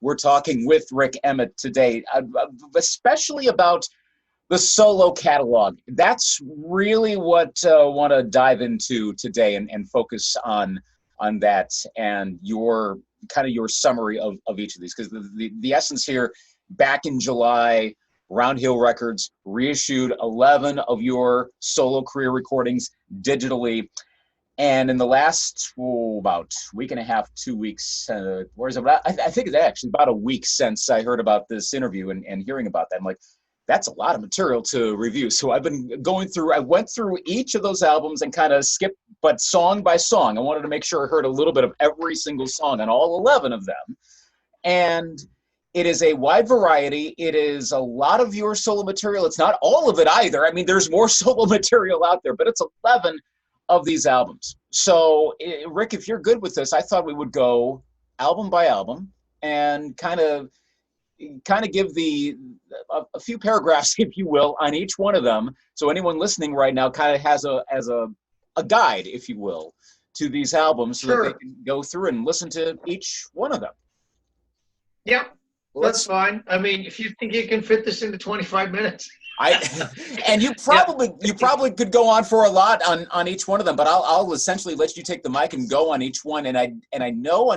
We're talking with Rik Emmett today, especially about the solo catalog. That's really what I want to dive into today and focus on that and your summary of each of these. Because the essence here, back in July, Round Hill Records reissued 11 of your solo career recordings digitally. And in the last, about week and a half, 2 weeks, I think it's actually about a week since I heard about this interview and hearing about that. I'm like, that's a lot of material to review. So I went through each of those albums and kind of skipped, but song by song. I wanted to make sure I heard a little bit of every single song on all 11 of them. And it is a wide variety. It is a lot of your solo material. It's not all of it either. I mean, there's more solo material out there, but it's 11 of these albums. So, Rik, if you're good with this, I thought we would go album by album and kind of give a few paragraphs, if you will, on each one of them. So anyone listening right now kind of has a guide, if you will, to these albums, so that they can go through and listen to each one of them. Yeah, that's fine. I mean, if you think you can fit this into 25 minutes. And you probably could go on for a lot on each one of them, but I'll essentially let you take the mic and go on each one. And I know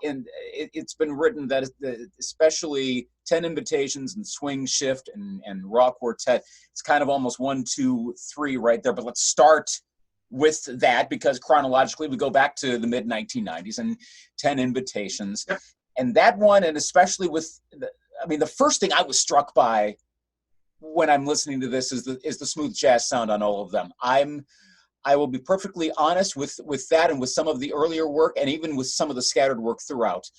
it's been written that especially 10 Invitations and Swing Shift and Raw Quartet, it's kind of almost 1, 2, 3 right there. But let's start with that, because chronologically we go back to the mid 1990s and 10 Invitations. Yep. And that one, and especially the first thing I was struck by when I'm listening to this is the smooth jazz sound on all of them. I will be perfectly honest with that, and with some of the earlier work, and even with some of the scattered work throughout.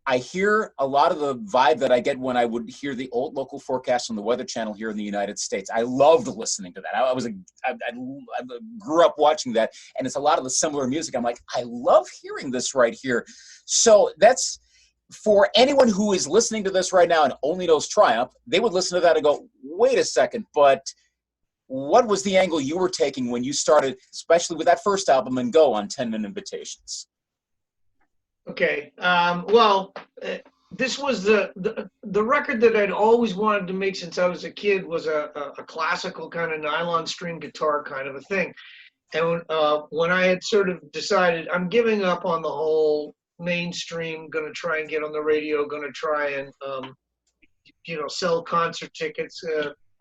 I hear a lot of the vibe that I get when I would hear the old local forecast on the Weather Channel here in the United States. I loved listening to that. I grew up watching that, and it's a lot of the similar music. I'm like, I love hearing this right here. So that's, for anyone who is listening to this right now and only knows Triumph, they would listen to that and go, wait a second, but what was the angle you were taking when you started, especially with that first album, and go on 10 Invitations? Okay. This was the record that I'd always wanted to make since I was a kid. Was a classical kind of nylon string guitar kind of a thing. And when I had sort of decided I'm giving up on the whole mainstream, going to try and get on the radio, going to try and sell concert tickets,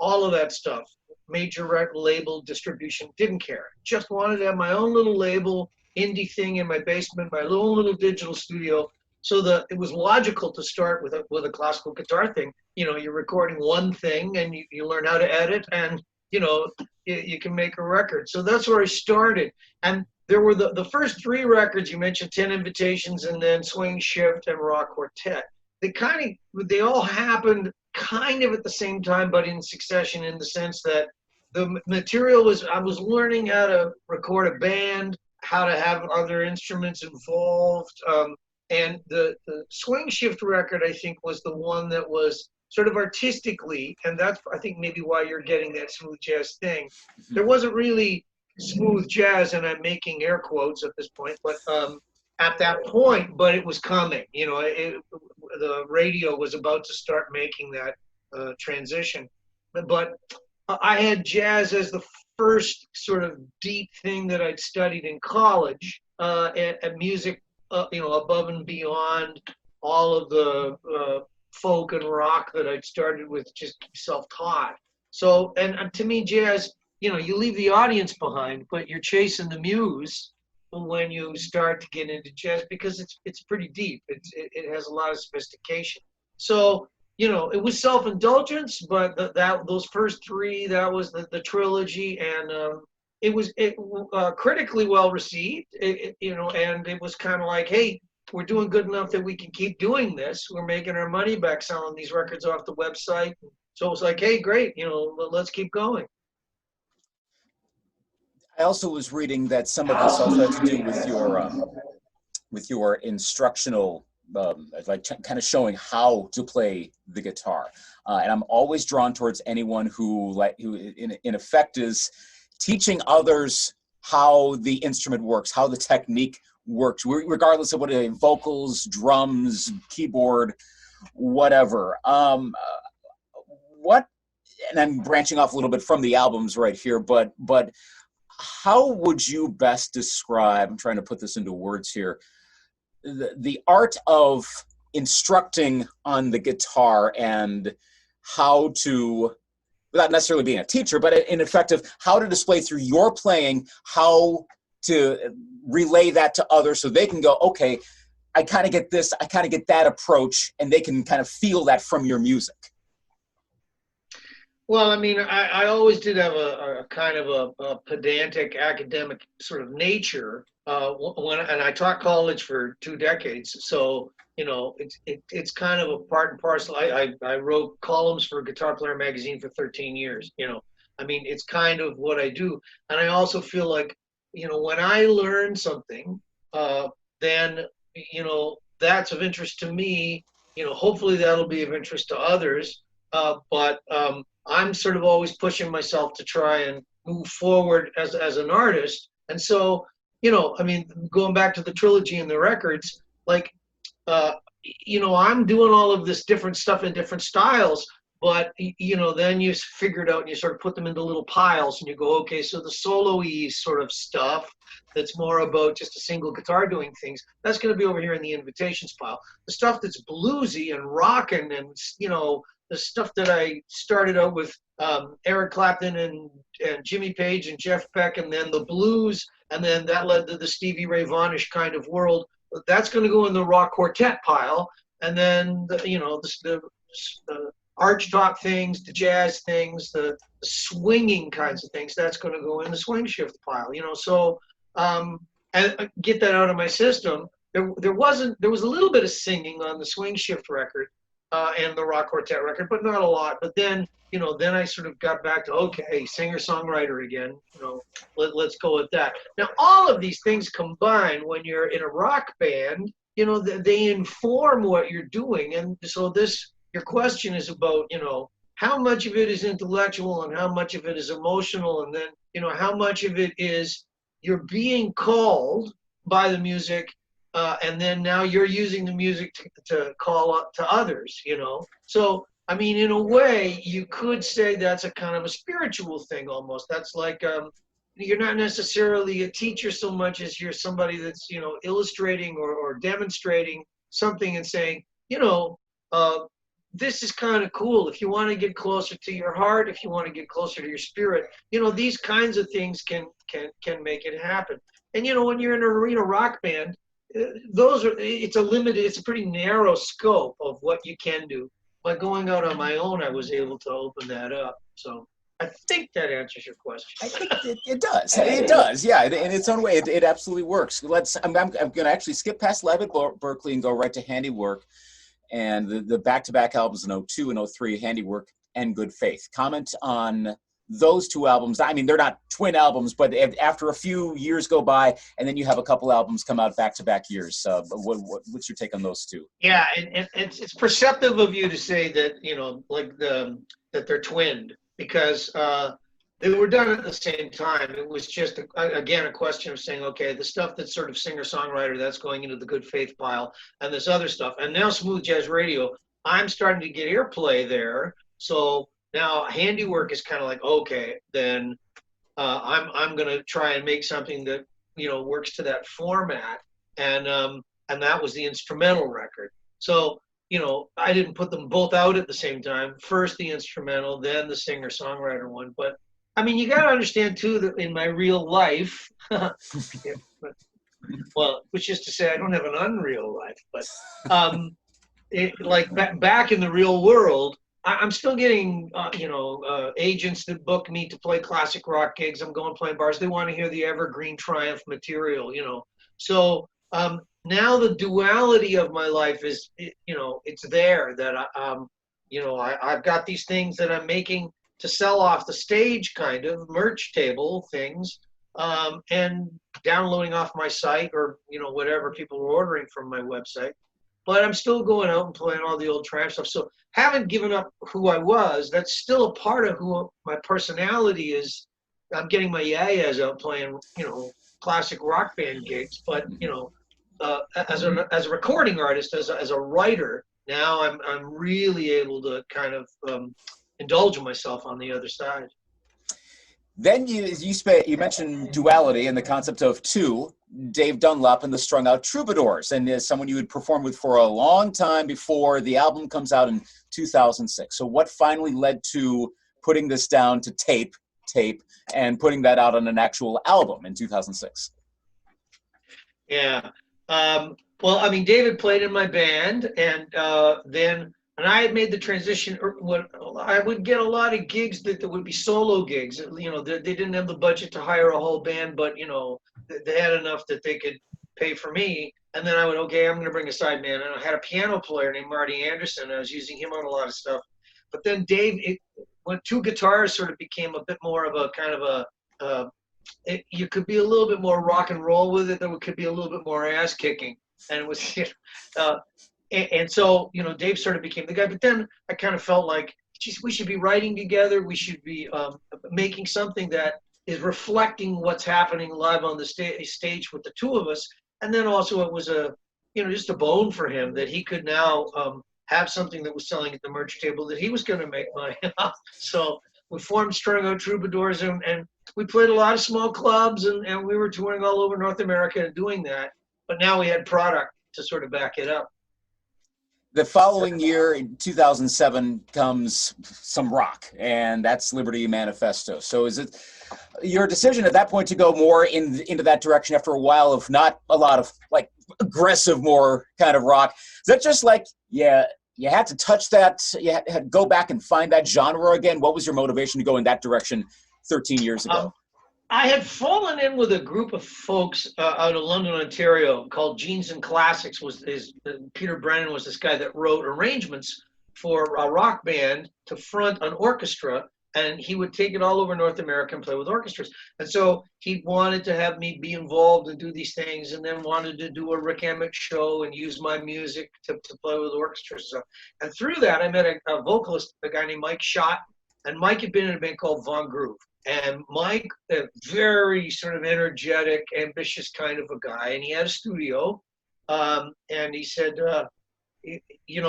all of that stuff, major record label distribution, didn't care. Just wanted to have my own little label, indie thing in my basement, my little digital studio. So it was logical to start with a classical guitar thing. You're recording one thing and you learn how to edit, and you can make a record. So that's where I started. And there were the first 3 records you mentioned, 10 Invitations, and then Swing Shift and Raw Quartet. They all happened kind of at the same time, but in succession, in the sense that the material I was learning how to record a band, how to have other instruments involved. And the Swing Shift record, I think, was the one that was sort of artistically, and that's, I think, maybe why you're getting that smooth jazz thing. There wasn't really smooth jazz, and I'm making air quotes at this point, but at that point, but it was coming. The radio was about to start making that transition. But I had jazz as the first sort of deep thing that I'd studied in college, and music, above and beyond all of the folk and rock that I'd started with, just self-taught. So, and to me, jazz, you leave the audience behind, but you're chasing the muse when you start to get into jazz, because it's pretty deep. It has a lot of sophistication. So, it was self-indulgence, but those first 3, that was the trilogy, and it was critically well received. And it was kind of like, hey, we're doing good enough that we can keep doing this. We're making our money back selling these records off the website. So it was like, hey, great, let's keep going. I also was reading that some of this also had to do with your instructional, kind of showing how to play the guitar. And I'm always drawn towards anyone who in effect is teaching others how the instrument works, how the technique worked, regardless of what vocals, drums, keyboard, whatever. What, and I'm branching off a little bit from the albums right here, but how would you best describe, I'm trying to put this into words here, the art of instructing on the guitar and how to, without necessarily being a teacher, but in effect of how to display through your playing, how to relay that to others so they can go, okay, I kind of get this, I kind of get that approach, and they can kind of feel that from your music? Well, I mean, I always did have a kind of a pedantic academic sort of nature. And I taught college for 2 decades, so it's kind of a part and parcel. I wrote columns for Guitar Player magazine for 13 years. I mean, it's kind of what I do, and I also feel like when I learn something, then that's of interest to me. Hopefully that'll be of interest to others. But I'm sort of always pushing myself to try and move forward as an artist. And so, I mean, going back to the trilogy and the records, like, I'm doing all of this different stuff in different styles, but, then you figure it out and you sort of put them into little piles and you go, okay, so the solo-y sort of stuff that's more about just a single guitar doing things, that's going to be over here in the invitations pile. The stuff that's bluesy and rocking and, the stuff that I started out with Eric Clapton and Jimmy Page and Jeff Beck, and then the blues, and then that led to the Stevie Ray Vaughan-ish kind of world. That's going to go in the rock quartet pile, and then the archtop things, the jazz things, the swinging kinds of things, that's going to go in the swing shift pile. So and get that out of my system. There was a little bit of singing on the swing shift record. And the rock quartet record, but not a lot. But then, then I sort of got back to, okay, singer-songwriter again. Let's go with that. Now, all of these things combine when you're in a rock band. They inform what you're doing, and so your question is about, how much of it is intellectual and how much of it is emotional, and then, how much of it is you're being called by the music. And then now you're using the music to call up to others, So, I mean, in a way, you could say that's a kind of a spiritual thing almost. That's like you're not necessarily a teacher so much as you're somebody that's, illustrating or demonstrating something and saying, this is kind of cool. If you want to get closer to your heart, if you want to get closer to your spirit, these kinds of things can make it happen. And, when you're in an arena rock band, it's a pretty narrow scope of what you can do. By going out on my own, I was able to open that up. So I think that answers your question. I think it does. It does, yeah. In its own way, it absolutely works. I'm going to actually skip past Live at Berklee and go right to Handiwork and the back-to-back albums in 02 and 03, Handiwork and Good Faith. Comment on those two albums. I mean, they're not twin albums, but after a few years go by, and then you have a couple albums come out back-to-back years. What's your take on those two? Yeah, and it's perceptive of you to say that, that they're twinned, because they were done at the same time. It was just, again, a question of saying, okay, the stuff that's sort of singer-songwriter, that's going into the Good Faith pile, and this other stuff. And now Smooth Jazz Radio, I'm starting to get airplay there, so now Handiwork is kind of like, okay, then I'm going to try and make something that works to that format, and that was the instrumental record. So I didn't put them both out at the same time. First the instrumental, then the singer-songwriter one. But I mean, you got to understand too that in my real life, well, which is to say, I don't have an unreal life, but back in the real world, I'm still getting, agents that book me to play classic rock gigs. I'm going playing bars. They want to hear the evergreen Triumph material, So now the duality of my life is, it's there that, I've got these things that I'm making to sell off the stage, kind of merch table things, and downloading off my site or, whatever people are ordering from my website. But I'm still going out and playing all the old Triumph stuff. So haven't given up who I was. That's still a part of who my personality is. I'm getting my yayas out playing, classic rock band gigs. But, as a recording artist, as a writer, now I'm really able to kind of indulge myself on the other side. Then you mentioned duality and the concept of two, Dave Dunlop and the Strung-Out Troubadours, and as someone you had performed with for a long time before the album comes out in 2006. So what finally led to putting this down to tape, and putting that out on an actual album in 2006? Yeah. Well, I mean, David played in my band, and I had made the transition. I would get a lot of gigs that would be solo gigs. You know, they didn't have the budget to hire a whole band, but you know, they had enough that they could pay for me. And then I would, okay, I'm going to bring a side man. And I had a piano player named Marty Anderson. I was using him on a lot of stuff. But then Dave, when two guitars sort of became a bit more of a kind of a you could be a little bit more rock and roll with it. There could be a little bit more ass kicking, and it was, and so you know, Dave sort of became the guy. But then I kind of felt like, geez, we should be writing together. We should be making something that is reflecting what's happening live on the stage with the two of us. And then also it was just a bone for him that he could now have something that was selling at the merch table that he was going to make money off. So we formed Strung-Out Troubadours, and we played a lot of small clubs, and we were touring all over North America and doing that. But now we had product to sort of back it up. The following year, in 2007, comes some rock, and that's Liberty Manifesto. So is it your decision at that point to go more into that direction after a while of not a lot of like aggressive, more kind of rock? Is that just like, yeah, you had to touch that, you had to go back and find that genre again? What was your motivation to go in that direction 13 years ago? I had fallen in with a group of folks out of London, Ontario, called Genes and Classics. Peter Brennan was this guy that wrote arrangements for a rock band to front an orchestra, and he would take it all over North America and play with orchestras. And so he wanted to have me be involved and do these things, and then wanted to do a Rik Emmett show and use my music to play with orchestras. And through that, I met a vocalist, a guy named Mike Schott, and Mike had been in a band called Von Groove. And Mike, a very sort of energetic, ambitious kind of a guy, and he had a studio, and he said, you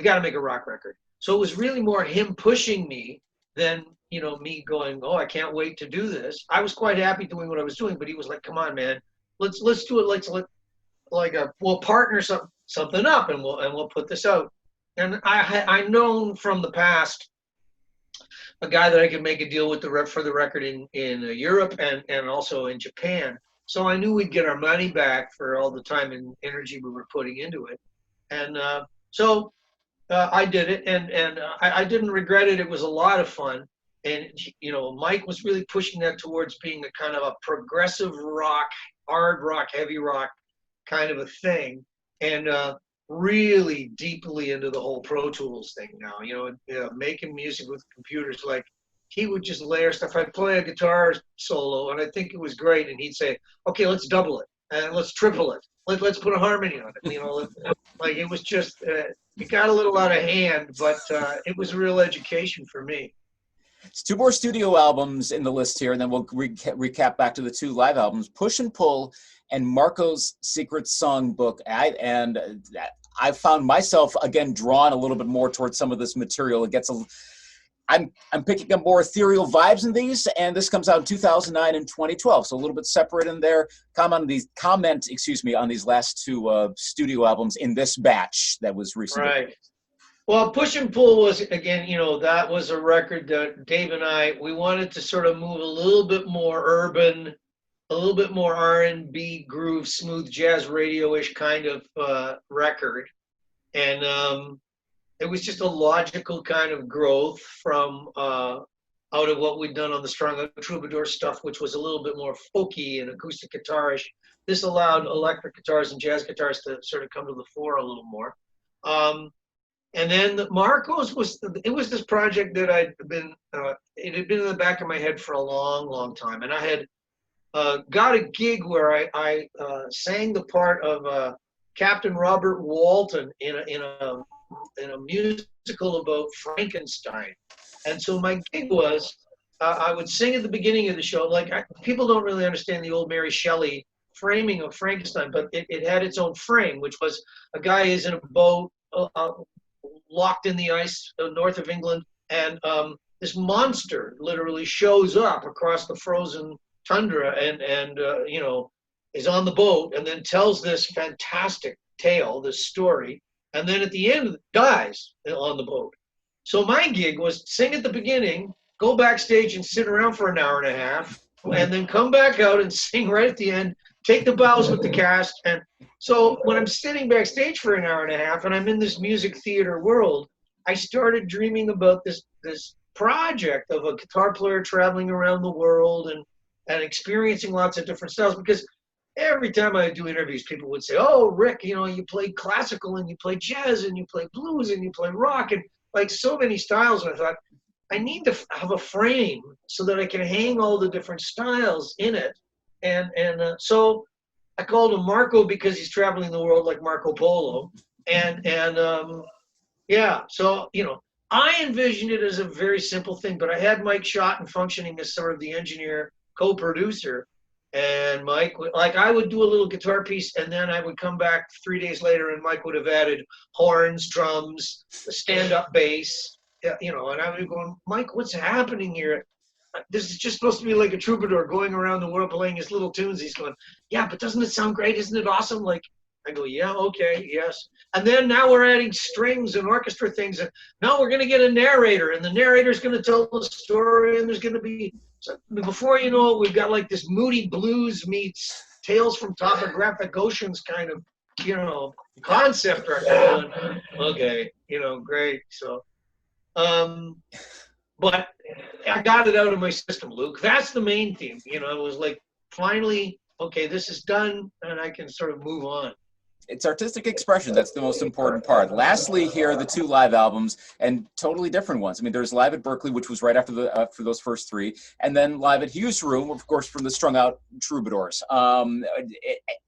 got to make a rock record. So it was really more him pushing me than, you know, me going, oh, I can't wait to do this. I was quite happy doing what I was doing, but he was like, come on, man, let's do it. We'll partner something up, and we'll put this out. And I known from the past a guy that I could make a deal with for the record in Europe and also in Japan. So I knew we'd get our money back for all the time and energy we were putting into it. And so I did it, and I didn't regret it. It was a lot of fun. And, you know, Mike was really pushing that towards being a kind of a progressive rock, hard rock, heavy rock kind of a thing. And really deeply into the whole Pro Tools thing now, making music with computers. Like, he would just layer stuff. I'd play a guitar solo, and I think it was great, and he'd say, okay, let's double it, and let's triple it. Let's put a harmony on it. Like, it was just, it got a little out of hand, but it was a real education for me. It's two more studio albums in the list here, and then we'll recap back to the two live albums, Push and Pull and Marco's Secret Songbook. I found myself, again, drawn a little bit more towards some of this material. I'm picking up more ethereal vibes in these, and this comes out in 2009 and 2012, so a little bit separate in there. Comment on these last two studio albums in this batch that was recently. Right. Well, Push and Pull was, again, that was a record that Dave and we wanted to sort of move a little bit more urban, a little bit more R&B groove, smooth jazz radio-ish kind of record. And it was just a logical kind of growth from out of what we'd done on the Strung-Out Troubadours stuff, which was a little bit more folky and acoustic guitarish. This allowed electric guitars and jazz guitars to sort of come to the fore a little more. And then Marco's was this project that it had been in the back of my head for a long, long time. And I had got a gig where I sang the part of Captain Robert Walton in a musical about Frankenstein. And so my gig was I would sing at the beginning of the show. Like, people don't really understand the old Mary Shelley framing of Frankenstein, but it had its own frame, which was a guy is in a boat locked in the ice north of England, and this monster literally shows up across the frozen tundra and you know, is on the boat and then tells this fantastic tale, this story, and then at the end dies on the boat. So my gig was sing at the beginning, go backstage and sit around for an hour and a half, and then come back out and sing right at the end, take the bows with the cast. And so when I'm sitting backstage for an hour and a half and I'm in this music theater world, I started dreaming about this project of a guitar player traveling around the world and experiencing lots of different styles. Because every time I do interviews, people would say, "Oh, Rik, you know, you play classical and you play jazz and you play blues and you play rock and like so many styles." And I thought, I need to have a frame so that I can hang all the different styles in it. And so I called him Marco because he's traveling the world like Marco Polo. And yeah, so, you know, I envisioned it as a very simple thing, but I had Mike Schotten functioning as sort of the engineer, co-producer. And Mike, like I would do a little guitar piece and then I would come back 3 days later and Mike would have added horns, drums, a stand-up bass, you know, and I would be going, Mike, what's happening here? This is just supposed to be like a troubadour going around the world playing his little tunes. He's going, yeah, but doesn't it sound great? Isn't it awesome? Like, I go, yeah, okay, yes. And then now we're adding strings and orchestra things. And now we're going to get a narrator, and the narrator's going to tell the story, and there's going to be, so before you know it, we've got like this moody blues meets Tales from Topographic Oceans kind of, you know, concept record. Okay, you know, great. So, but I got it out of my system, Luke. That's the main theme. You know, it was like, finally, okay, this is done, and I can sort of move on. It's artistic expression. That's the most important part. Lastly, here are the two live albums, and totally different ones. I mean, there's Live at Berklee, which was right after for those first three, and then Live at Hughes Room, of course, from the Strung-Out Troubadours.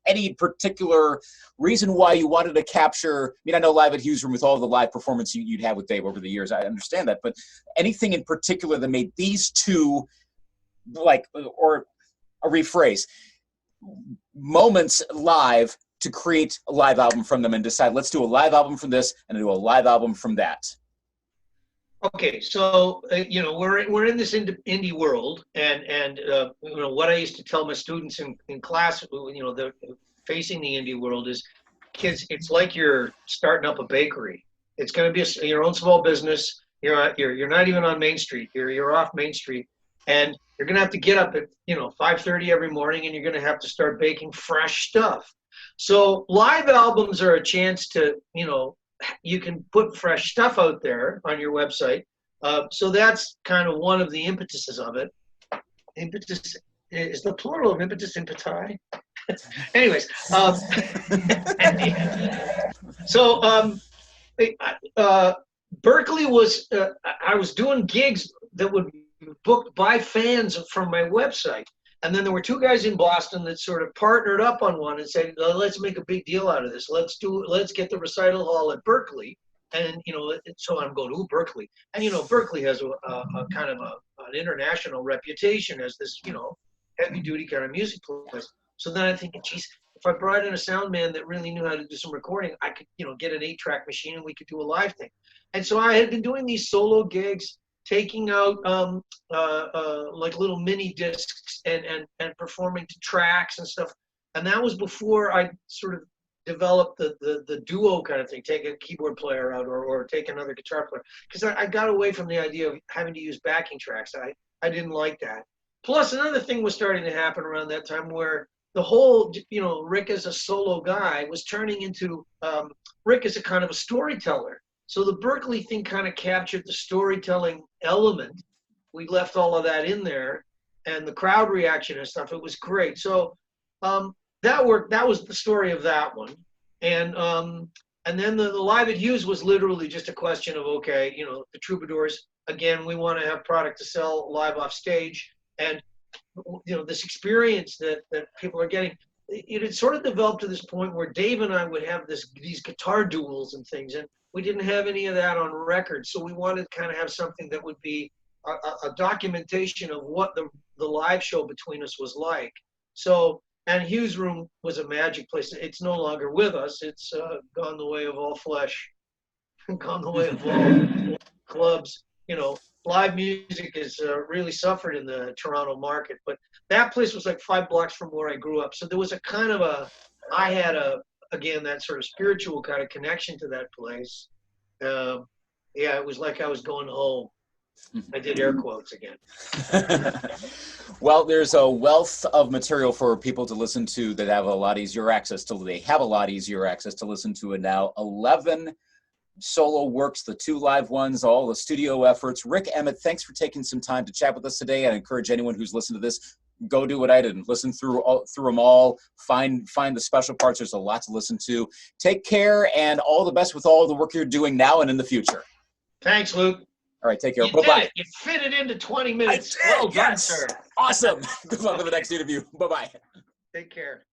Any particular reason why you wanted to capture? I mean, I know Live at Hughes Room with all the live performance you'd had with Dave over the years. I understand that, but anything in particular that made these two, like, or a rephrase, moments live, to create a live album from them and decide, let's do a live album from this and do a live album from that? Okay, so you know, we're in this indie world, and you know what I used to tell my students in class, you know, the facing the indie world is, kids, it's like you're starting up a bakery. It's going to be your own small business. You're not even on Main Street. You're off Main Street, and you're going to have to get up at, you know, 5:30 every morning, and you're going to have to start baking fresh stuff. So live albums are a chance to, you know, you can put fresh stuff out there on your website. So that's kind of one of the impetuses of it. Impetus is the plural of impetus, impeti. Anyways, so Berklee was, I was doing gigs that would be booked by fans from my website. And then there were two guys in Boston that sort of partnered up on one and said, let's make a big deal out of this. Let's get the recital hall at Berklee. And, you know, so I'm going, ooh, Berklee. And, you know, Berklee has a kind of an international reputation as this, you know, heavy duty kind of music place. So then I'm thinking, geez, if I brought in a sound man that really knew how to do some recording, I could, you know, get an 8-track machine and we could do a live thing. And so I had been doing these solo gigs, taking out like little mini discs and performing to tracks and stuff. And that was before I sort of developed the duo kind of thing, take a keyboard player out or take another guitar player. Because I got away from the idea of having to use backing tracks. I didn't like that. Plus another thing was starting to happen around that time where the whole, you know, Rik as a solo guy was turning into Rik as a kind of a storyteller. So the Berklee thing kind of captured the storytelling element. We left all of that in there, and the crowd reaction and stuff. It was great. So that worked. That was the story of that one. And then the Live at Hughes was literally just a question of, okay, you know, the Troubadours, again, we want to have product to sell live off stage. And, you know, this experience that people are getting, it had sort of developed to this point where Dave and I would have these guitar duels and things. And we didn't have any of that on record, so we wanted to kind of have something that would be a documentation of what the live show between us was like. So, And Hugh's Room was a magic place. It's no longer with us. It's gone the way of all flesh, gone the way of all clubs. You know, live music has really suffered in the Toronto market. But that place was like 5 blocks from where I grew up. So there was a kind of I had again, that sort of spiritual kind of connection to that place. Yeah, it was like I was going home. I did air quotes again. Well, there's a wealth of material for people to listen to that have a lot easier access to. They have a lot easier access to listen to it now. 11 solo works, the 2 live ones, all the studio efforts. Rik Emmett, thanks for taking some time to chat with us today. I encourage anyone who's listened to this, go do what I did and listen through them all. Find the special parts. There's a lot to listen to. Take care and all the best with all the work you're doing now and in the future. Thanks, Luke. All right, take care. You Bye-bye. did it. You fit it into 20 minutes. I did, Well done, yes. sir. Awesome. Good luck with the next interview. Bye-bye. Take care.